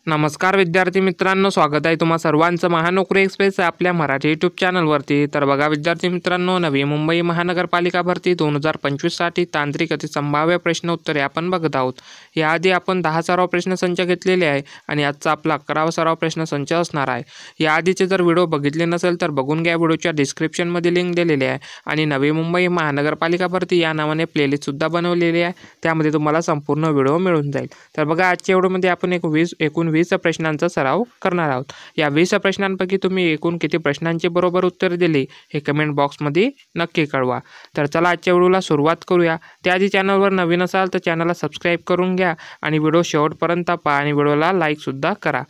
नमस्कार विद्यार्थी मित्रांनो, स्वागत आहे तुम्हा सर्वांचं महानोकरी एक्सप्रेस आपल्या मराठी यूट्यूब चॅनलवरती। तर बघा विद्यार्थी मित्रांनो, नवी मुंबई महानगरपालिका भरती 2025 साठी तांत्रिक अति संभाव्य प्रश्न उत्तरे आपण बघत आहोत। याआधी आपण 10 सराव प्रश्नसंच घेतलेले आहे आणि आजचा आपला 11वा सराव प्रश्नसंच असणार आहे। याआधीचे जर व्हिडिओ बघितले नसेल तर बघून घ्या, व्हिडिओच्या डिस्क्रिप्शनमध्ये लिंक दिलेली आहे आणि नवी मुंबई महानगरपालिका भरती या नावाने प्लेलिस्ट सुद्धा बनवलेली आहे, त्यामध्ये तुम्हाला संपूर्ण व्हिडिओ मिळून जाईल। तर बघा आजच्या व्हिडिओमध्ये आपण एकूण 20 प्रश्नांचा सराव करणार आहोत। या 20 प्रश्नांपैकी तुम्ही एकूण किती प्रश्नांची बरोबर उत्तर दिली हे कमेंट बॉक्समध्ये नक्की कळवा। तर चला आजच्या व्हिडिओला सुरुवात करूया। त्याआधी चॅनलवर नवीन असाल तर चॅनलला सबस्क्राइब करून घ्या आणि व्हिडिओ शेवटपर्यंत पहा आणि व्हिडिओला लाईक सुद्धा करा।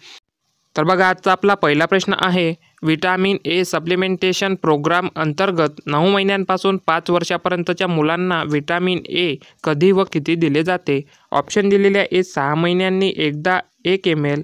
तर बघा आजचा आपला पहिला प्रश्न आहे, विटामिन ए सप्लिमेंटेशन प्रोग्राम अंतर्गत 9 महिन्यांपासून 5 वर्षापर्यंतच्या मुलांना विटामिन ए कधी व किती दिले जाते? ऑप्शन दिलेले आहे, 6 महिन्यांनी एकदा 1 ml,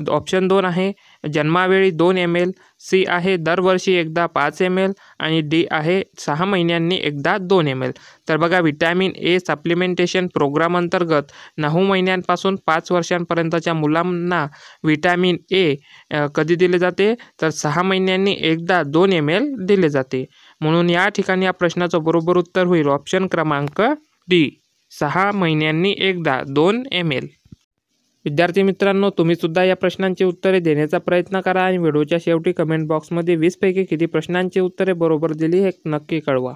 ऑप्शन 2 आहे जन्मावेळी 2 ml, सी आहे दरवर्षी एकदा 5 ml आणि डी आहे 6 महिन्यांनी एकदा 2 ml। तर बघा विटॅमिन ए सप्लिमेंटेशन प्रोग्राम अंतर्गत 9 महिन्यांपासून 5 वर्षांपर्यंतच्या मुलांना विटॅमिन ए कधी दिले जाते? तर 6 महिन्यांनी एकदा 2 ml दिले जाते। म्हणून या ठिकाणी या प्रश्नाचं बरोबर उत्तर होईल ऑप्शन क्रमांक डी, 6 महिन्यांनी एकदा 2 ml। विद्यार्थी मित्रांनो, तुम्ही सुद्धा या प्रश्नांची उत्तरे देण्याचा प्रयत्न करा आणि व्हिडिओच्या शेवटी कमेंट बॉक्समध्ये 20 पैकी किती प्रश्नांची उत्तरे बरोबर दिली हे नक्की कळवा।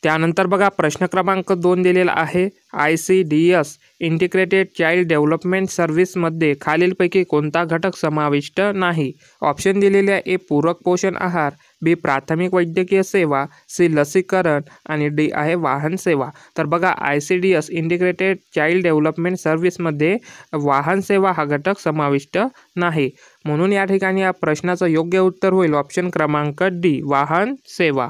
त्यानंतर बघा प्रश्न क्रमांक 2 दिलेला आहे, ICDS इंटिग्रेटेड चाइल्ड डेव्हलपमेंट सर्व्हिसमध्ये खालीलपैकी कोणता घटक समाविष्ट नाही? ऑप्शन दिलेले आहे, ए पूरक पोषण आहार, बी प्राथमिक वैद्यकीय सेवा, सी लसीकरण आणि डी आहे वाहन सेवा। तर बघा ICDS इंटिग्रेटेड चाइल्ड डेव्हलपमेंट सर्व्हिसमध्ये वाहन सेवा हा घटक समाविष्ट नाही, म्हणून या ठिकाणी या प्रश्नाचं योग्य उत्तर होईल ऑप्शन क्रमांक डी, वाहन सेवा।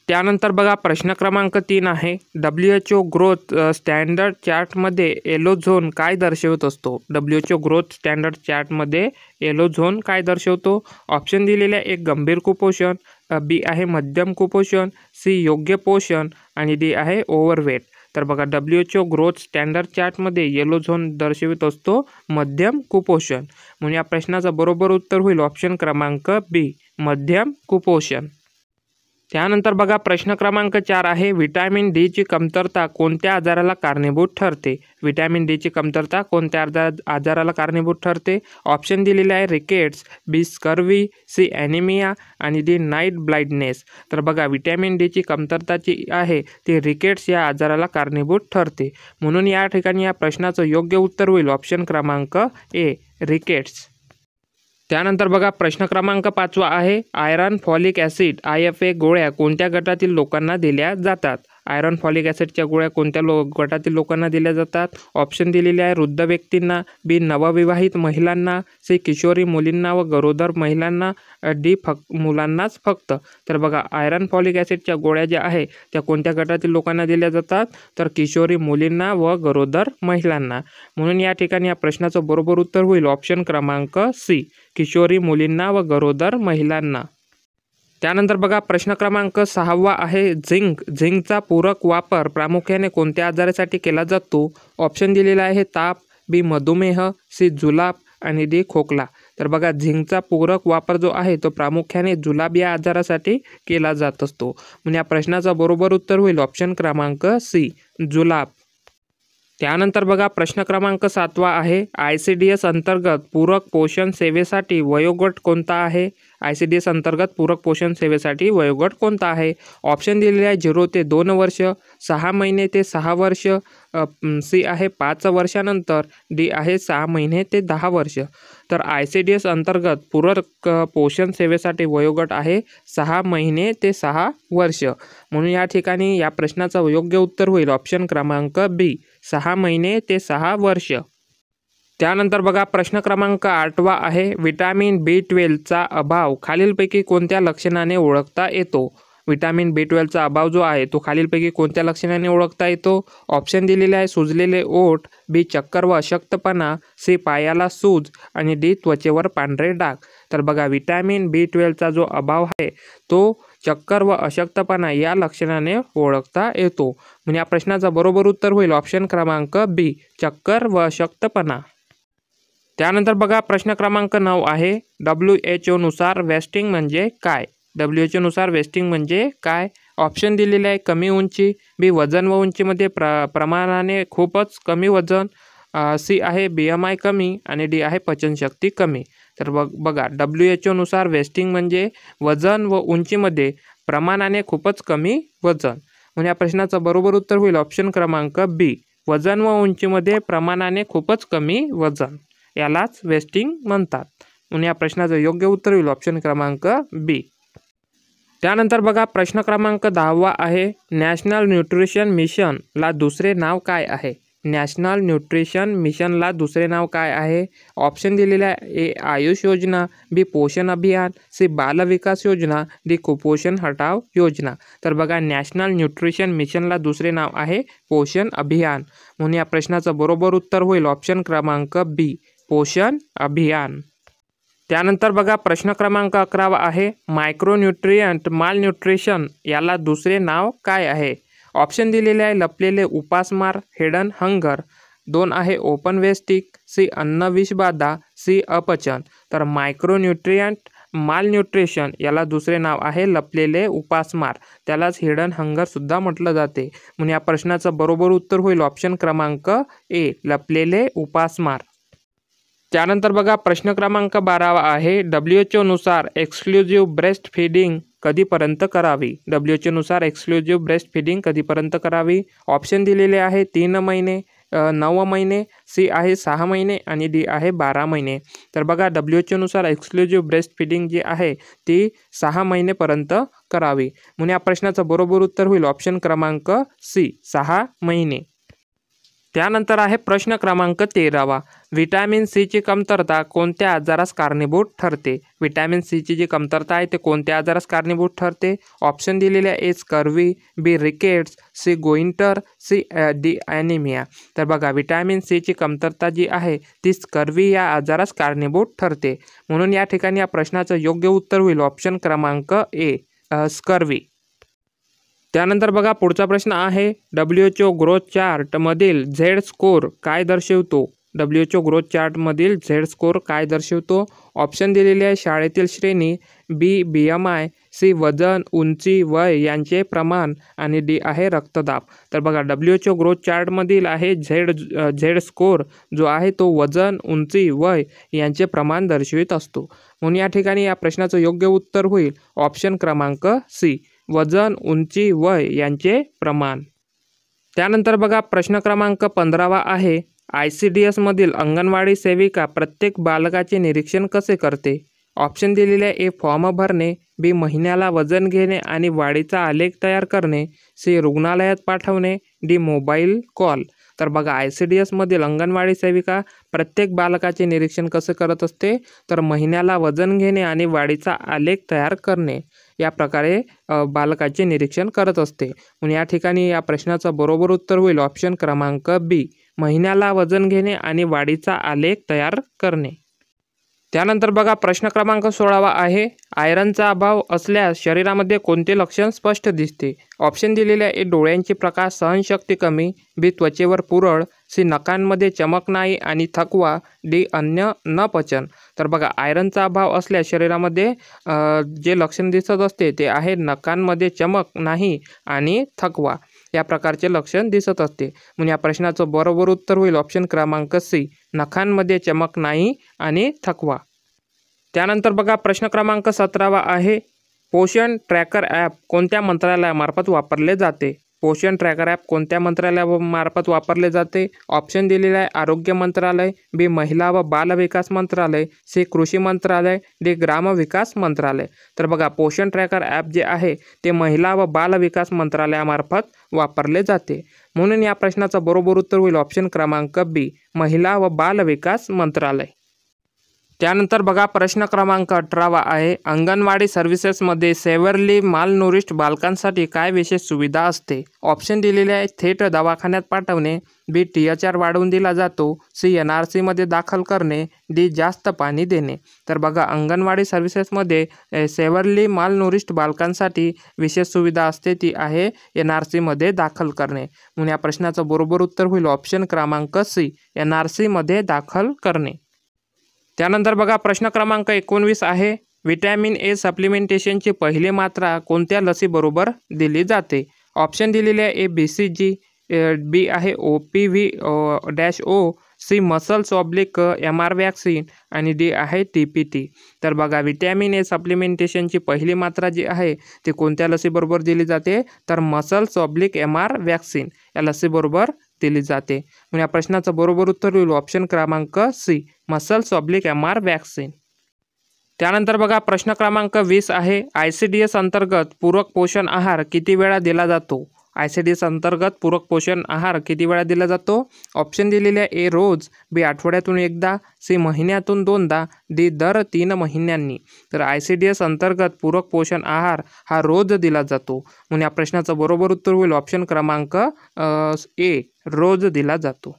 त्यानंतर बघा प्रश्न क्रमांक 3 आहे, WHO ग्रोथ स्टँडर्ड चार्टमध्ये येलो झोन काय दर्शवत असतो? WHO ग्रोथ स्टँडर्ड चार्टमध्ये येलो झोन काय दर्शवतो? ऑप्शन दिलेले आहे, एक गंभीर कुपोषण, बी आहे मध्यम कुपोषण, सी योग्य पोषण आणि डी आहे ओव्हरवेट। तर बघा WHO ग्रोथ स्टँडर्ड चार्टमध्ये येलो झोन दर्शवित असतो मध्यम कुपोषण, म्हणून या प्रश्नाचं बरोबर उत्तर होईल ऑप्शन क्रमांक बी, मध्यम कुपोषण। त्यानंतर बघा प्रश्न क्रमांक 4 आहे, विटॅमिन डी ची कमतरता कोणत्या आजाराला कारणीभूत ठरते? विटॅमिन डी ची कमतरता कोणत्या आजाराला कारणीभूत ठरते? ऑप्शन दिलेले आहे, रिकेट्स, बी स्कर्वी, सी ॲनिमिया आणि डी नाईट ब्लाइंडनेस। तर बघा विटॅमिन डी ची कमतरता जी आहे ती रिकेट्स या आजाराला कारणीभूत ठरते, म्हणून या ठिकाणी या प्रश्नाचं योग्य उत्तर होईल ऑप्शन क्रमांक ए, रिकेट्स। त्यानंतर बघा प्रश्न क्रमांक 5 आहे, आयरन फॉलिक ॲसिड IFA गोळ्या कोणत्या गटातील लोकांना दिल्या जातात? आयरन फॉलिक ॲसिडच्या गोळ्या कोणत्या गटातील लोकांना दिल्या जातात? ऑप्शन दिलेले आहे, वृद्ध व्यक्तींना, बी नवविवाहित महिलांना, सी किशोरी मुलींना व गरोदर महिलांना, डी मुलांनाच फक्त। तर बघा आयरन फॉलिक ॲसिडच्या गोळ्या ज्या आहे त्या कोणत्या गटातील लोकांना दिल्या जातात? तर किशोरी मुलींना व गरोदर महिलांना, म्हणून या ठिकाणी या प्रश्नाचं बरोबर उत्तर होईल ऑप्शन क्रमांक सी, किशोरी मुलींना व गरोदर महिलांना। त्यानंतर बघा प्रश्न क्रमांक 6 आहे, झिंकचा पूरक वापर प्रामुख्याने कोणत्या आजारासाठी केला जातो? ऑप्शन दिलेला आहे, ताप, बी मधुमेह, सी जुलाब आणि डी खोकला। तर बघा झिंकचा पूरक वापर जो आहे तो प्रामुख्याने जुलाब या आजारासाठी केला जात असतो, म्हणजे या प्रश्नाचं बरोबर उत्तर होईल ऑप्शन क्रमांक सी, जुलाब। त्यानंतर बघा प्रश्न क्रमांक 7 आहे, ICDS अंतर्गत पूरक पोषण सेवेसाठी वयोगट कोणता आहे? ICDS अंतर्गत पूरक पोषण सेवेसाठी वयोगट कोणता आहे? ऑप्शन दिलेले आहे, 0 ते 2 वर्ष, 6 महिने ते 6 वर्ष, सी आहे 5 वर्षानंतर, डी आहे 6 महिने ते 10 वर्ष। तर ICDS अंतर्गत पूरक पोषण सेवेसाठी वयोगट आहे 6 महिने ते 6 वर्ष, म्हणून या ठिकाणी या प्रश्नाचं योग्य उत्तर होईल ऑप्शन क्रमांक बी, 6 महिने ते 6 वर्ष। त्यानंतर बघा प्रश्न क्रमांक 8 आहे, विटॅमिन B12चा अभाव खालीलपैकी कोणत्या लक्षणाने ओळखता येतो? विटॅमिन B12चा अभाव जो आहे तो खालीलपैकी कोणत्या लक्षणाने ओळखता येतो? ऑप्शन दिलेले आहे, सुजलेले ओठ, बी चक्कर व अशक्तपणा, सी पायाला सूज आणि डी त्वचेवर पांढरे डाग। तर बघा विटॅमिन B12चा जो अभाव आहे तो चक्कर व अशक्तपणा या लक्षणाने ओळखता येतो, म्हणजे या प्रश्नाचं बरोबर उत्तर होईल ऑप्शन क्रमांक बी, चक्कर व अशक्तपणा। त्यानंतर बघा प्रश्न क्रमांक 9 आहे WHO नुसार वेस्टिंग म्हणजे काय? WHO नुसार वेस्टिंग म्हणजे काय? ऑप्शन दिलेले आहे कमी उंची, बी वजन व उंचीमध्ये प्रमाणाने खूपच कमी वजन, सी आहे BMI कमी आणि डी आहे पचनशक्ती कमी. तर बघा WHO नुसार वेस्टिंग म्हणजे वजन व उंचीमध्ये प्रमाणाने खूपच कमी वजन. म्हणून या प्रश्नाचं बरोबर उत्तर होईल ऑप्शन क्रमांक बी, वजन व उंचीमध्ये प्रमाणाने खूपच कमी वजन, यालाच वेस्टिंग म्हणतात. म्हणून या प्रश्नाचं योग्य उत्तर होईल ऑप्शन क्रमांक बी. त्यानंतर बघा प्रश्न क्रमांक 10 आहे नॅशनल न्यूट्रिशन मिशनला दुसरे नाव काय आहे? नॅशनल न्यूट्रिशन मिशनला दुसरे नाव काय आहे? ऑप्शन दिलेले आहे ए आयुष योजना, बी पोषण अभियान, सी बाल विकास योजना, डी कुपोषण हटाव योजना. तर बघा नॅशनल न्यूट्रिशन मिशनला दुसरे नाव आहे पोषण अभियान. म्हणून या प्रश्नाचं बरोबर उत्तर होईल ऑप्शन क्रमांक बी, पोषण अभियान. त्यानंतर बघा प्रश्न क्रमांक 11 आहे मायक्रोन्यूट्रियंट मालन्यूट्रिशन याला दुसरे नाव काय आहे? ऑप्शन दिलेले आहे लपलेले उपासमार, हिडन हंगर, 2 आहे ओपन वेस्टिक, सी अन्न विषबाधा, सी अपचन. तर मायक्रोन्यूट्रियंट मालन्यूट्रिशन याला दुसरे नाव आहे लपलेले उपासमार, त्यालाच हिडन हंगर सुद्धा म्हटलं जाते. म्हणून या प्रश्नाचं बरोबर उत्तर होईल ऑप्शन क्रमांक ए, लपलेले उपासमार. त्यानंतर बघा प्रश्न क्रमांक 12 आहे WHO नुसार एक्सक्लुझिव्ह ब्रेस्ट फीडिंग कधीपर्यंत करावी? WHO नुसार एक्सक्लुझिव्ह ब्रेस्ट फीडिंग कधीपर्यंत करावी? ऑप्शन दिलेले आहे 3 महिने, 9 महिने, सी आहे 6 महिने आणि डी आहे 12 महिने. तर बघा WHO नुसार एक्सक्लुझिव्ह ब्रेस्ट फीडिंग जी आहे ती 6 महिनेपर्यंत करावी. म्हणून या प्रश्नाचं बरोबर उत्तर होईल ऑप्शन क्रमांक सी, 6 महिने. त्यानंतर आहे प्रश्न क्रमांक 13 व्हिटॅमिन सीची कमतरता कोणत्या आजारास कारणीभूत ठरते? व्हिटॅमिन सीची जी कमतरता आहे ते कोणत्या आजारास कारणीभूत ठरते? ऑप्शन दिलेले आहे A scurvy, B rickets, C goitre, C D anaemia. तर बघा व्हिटॅमिन सीची कमतरता जी आहे ती स्कर्वी या आजारास कारणीभूत ठरते. म्हणून या ठिकाणी या प्रश्नाचं योग्य उत्तर होईल ऑप्शन क्रमांक ए, स्कर्वी. त्यानंतर बघा पुढचा प्रश्न आहे WHO ग्रोथ चार्टमधील झेड स्कोर काय दर्शवतो? WHO ग्रोथ चार्टमधील झेड स्कोर काय दर्शवतो? ऑप्शन दिलेले आहे शाळेतील श्रेणी, बी BMI, सी वजन, उंची, वय यांचे प्रमाण आणि डी आहे रक्तदाब. तर बघा WHO ग्रोथ चार्टमधील आहे झेड स्कोर जो आहे तो वजन, उंची, वय यांचे प्रमाण दर्शवित असतो. म्हणून या ठिकाणी या प्रश्नाचं योग्य उत्तर होईल ऑप्शन क्रमांक सी, वजन, उंची, वय यांचे प्रमाण. त्यानंतर बघा प्रश्न क्रमांक 15 आहे ICDS मधील अंगणवाडी सेविका प्रत्येक बालकाचे निरीक्षण कसे करते? ऑप्शन दिलेले आहे ए फॉर्म भरणे, बी महिन्याला वजन घेणे आणि वाढीचा आलेख तयार करणे, सी रुग्णालयात पाठवणे, डी मोबाईल कॉल. तर बघा ICDS मधील अंगणवाडी सेविका प्रत्येक बालकाचे निरीक्षण कसे करत असते? तर महिन्याला वजन घेणे आणि वाढीचा आलेख तयार करणे या प्रकारे बालकाचे निरीक्षण करत असते. म्हणून या ठिकाणी या प्रश्नाचं बरोबर उत्तर होईल ऑप्शन क्रमांक बी, महिन्याला वजन घेणे आणि वाढीचा आलेख तयार करणे. त्यानंतर बघा प्रश्न क्रमांक 16 आहे आयरनचा अभाव असल्यास शरीरामध्ये कोणते लक्षण स्पष्ट दिसते? ऑप्शन दिलेले आहे डोळ्यांची प्रकाश सहनशक्ती कमी, बी त्वचेवर पुरळ, सी नखांमध्ये चमक नाही आणि थकवा, डी अन्न न पचन. तर बघा आयरनचा अभाव असल्यास शरीरामध्ये जे लक्षण दिसत असते ते आहे नखांमध्ये चमक नाही आणि थकवा या प्रकारचे लक्षण दिसत असते. म्हणून या प्रश्नाचं बरोबर उत्तर होईल ऑप्शन क्रमांक सी, नखांमध्ये चमक नाही आणि थकवा. त्यानंतर बघा प्रश्न क्रमांक 17 आहे पोषण ट्रॅकर ॲप कोणत्या मंत्रालयामार्फत वापरले जाते? पोषण ट्रॅकर ॲप कोणत्या मंत्रालयामार्फत वापरले जाते? ऑप्शन दिलेले आहे आरोग्य मंत्रालय, बी महिला व बाल विकास मंत्रालय, सी कृषी मंत्रालय, डी ग्राम विकास मंत्रालय. तर बघा पोषण ट्रॅकर ॲप जे आहे ते महिला व बाल विकास मंत्रालयामार्फत वापरले जाते. म्हणून या प्रश्नाचं बरोबर उत्तर होईल ऑप्शन क्रमांक बी, महिला व बाल विकास मंत्रालय. त्यानंतर बघा प्रश्न क्रमांक 18 आहे अंगणवाडी सर्व्हिसेसमध्ये सेव्हरली मालनूरिश्ड बालकांसाठी काय विशेष सुविधा असते? ऑप्शन दिलेले आहे थेट दवाखान्यात पाठवणे, बी THR वाढवून दिला जातो, सी NRC मध्ये दाखल करणे, डी जास्त पाणी देणे. तर बघा अंगणवाडी सर्व्हिसेसमध्ये सेव्हरली मालनूरिश्ड बालकांसाठी विशेष सुविधा असते ती आहे NRC मध्ये दाखल करणे. म्हणून या प्रश्नाचं बरोबर उत्तर होईल ऑप्शन क्रमांक सी, NRC मध्ये दाखल करणे. त्यानंतर बघा प्रश्न क्रमांक 19 आहे, व्हिटॅमिन ए सप्लिमेंटेशनची पहिली मात्रा कोणत्या लसीबरोबर दिली जाते? ऑप्शन दिलेले आहे ABCG, बी आहे OPV-O, C measles oblique MR vaccine आणि डी आहे TPT. तर बघा व्हिटॅमिन ए सप्लिमेंटेशनची पहिली मात्रा जी आहे ती कोणत्या लसीबरोबर दिली जाते? तर मसल्स ऑब्लिक MR वॅक्सिन या लसीबरोबर दिली जाते. म्हणजे या प्रश्नाचं बरोबर उत्तर होईल ऑप्शन क्रमांक C, measles oblique MR vaccine. त्यानंतर बघा प्रश्न क्रमांक 20 आहे, ICDS अंतर्गत पूरक पोषण आहार किती वेळा दिला जातो? ICDS अंतर्गत पूरक पोषण आहार किती वेळा दिला जातो? ऑप्शन दिलेले आहे A रोज, बी आठवड्यातून एकदा, सी महिन्यातून 2दा, डी दर 3 महिन्यांनी. तर ICDS अंतर्गत पूरक पोषण आहार हा रोज दिला जातो. म्हणून या प्रश्नाचं बरोबर उत्तर होईल ऑप्शन क्रमांक ए, रोज दिला जातो.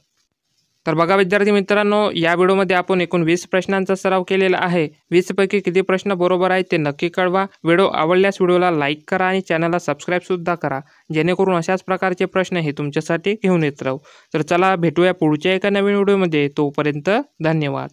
तर बघा विद्यार्थी मित्रांनो, या व्हिडिओमध्ये आपण एकूण 20 प्रश्नांचा सराव केलेला आहे. 20 पैकी किती प्रश्न बरोबर आहेत ते नक्की कळवा. व्हिडिओ आवडल्यास व्हिडिओला लाईक करा आणि चॅनलला सबस्क्राईबसुद्धा करा, जेणेकरून अशाच प्रकारचे प्रश्न हे तुमच्यासाठी घेऊन येत राहू. तर चला भेटूया पुढच्या एका नवीन व्हिडिओमध्ये. तोपर्यंत धन्यवाद.